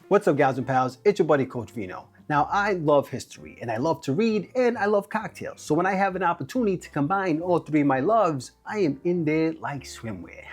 What's up, gals and pals? It's your buddy Coach Vino. Now, I love history, and I love to read, and I love cocktails. So when I have an opportunity to combine all three of my loves, I am in there like swimwear.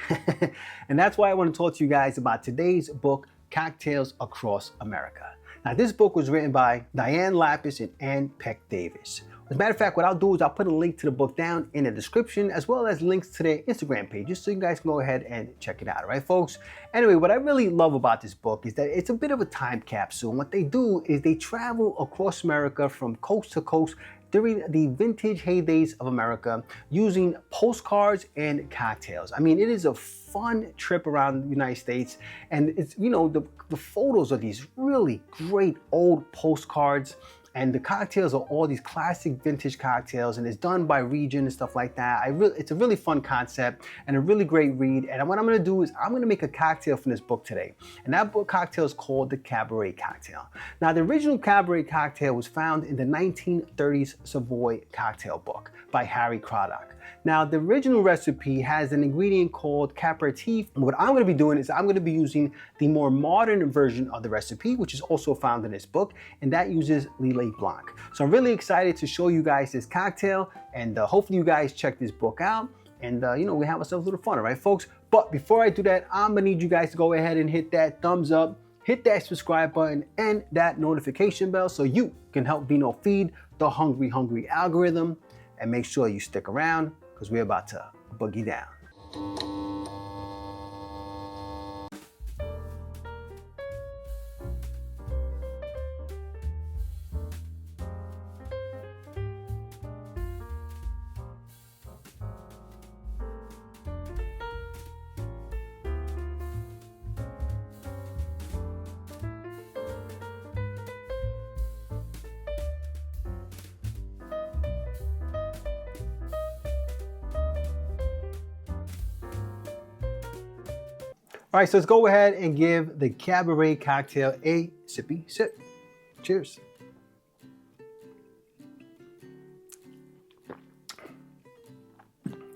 And that's why I want to talk to you guys about today's book, Cocktails Across America. Now, this book was written by Diane, Lapis, and Peck-Davis. As a matter of fact, what I'll do is I'll put a link to the book down in the description, as well as links to their Instagram pages, so you guys can go ahead and check it out, all right, folks? Anyway, what I really love about this book is that it's a bit of a time capsule. And what they do is they travel across America from coast to coast during the vintage heydays of America using postcards and cocktails. I mean, it is a fun trip around the United States, and it's, you know, the photos of these really great old postcards, and the cocktails are all these classic vintage cocktails, and it's done by region and stuff like that. It's a really fun concept and a really great read. And what I'm gonna do is I'm gonna make a cocktail from this book today. And that book cocktail is called the Cabaret cocktail. Now, the original Cabaret cocktail was found in the 1930s Savoy cocktail book by Craddock. Now, the original recipe has an ingredient called aperitif. What I'm going to be doing is I'm going to be using the more modern version of the recipe, which is also found in this book, and that uses Lillet Blanc. So I'm really excited to show you guys this cocktail, and hopefully you guys check this book out, and you know, we have ourselves a little fun, all right, folks? But before I do that, I'm going to need you guys to go ahead and hit that thumbs up, hit that subscribe button, and that notification bell so you can help Vino feed the hungry algorithm, and make sure you stick around, because we're about to boogie down. All right, so let's go ahead and give the Cabaret cocktail a sippy sip. Cheers.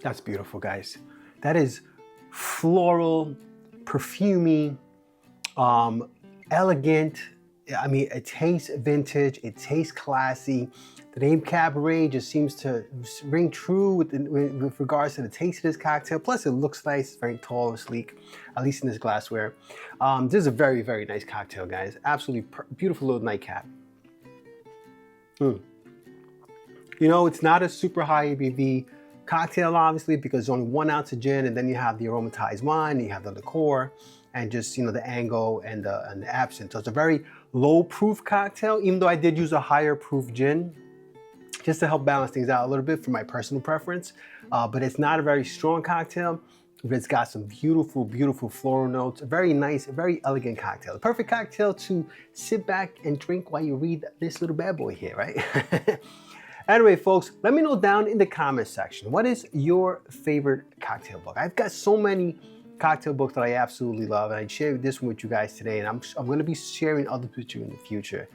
That's beautiful, guys. That is floral, perfumey, elegant. I mean, it tastes vintage, it tastes classy. The name Cabaret just seems to ring true with regards to the taste of this cocktail. Plus, it looks nice, very tall and sleek, at least in this glassware. This is a very, very nice cocktail, guys. Absolutely beautiful little nightcap. You know, it's not a super high ABV cocktail, obviously, because it's only 1 ounce of gin, and then you have the aromatized wine, and you have the liqueur, and just, you know, the Ango and the Absinthe. So it's a very low proof cocktail, even though I did use a higher proof gin, just to help balance things out a little bit for my personal preference. But it's not a very strong cocktail, but it's got some beautiful, beautiful floral notes. A very nice, very elegant cocktail. The perfect cocktail to sit back and drink while you read this little bad boy here, right? Anyway, folks, let me know down in the comments section, what is your favorite cocktail book? I've got so many cocktail books that I absolutely love, and I shared this one with you guys today, and I'm going to be sharing others with you in the future,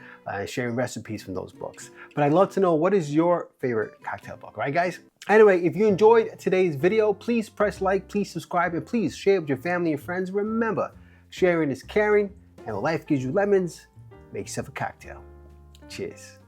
sharing recipes from those books. But I'd love to know, what is your favorite cocktail book, right, guys? Anyway, if you enjoyed today's video, please press like, please subscribe, and please share it with your family and friends. Remember, sharing is caring, and when life gives you lemons, make yourself a cocktail. Cheers.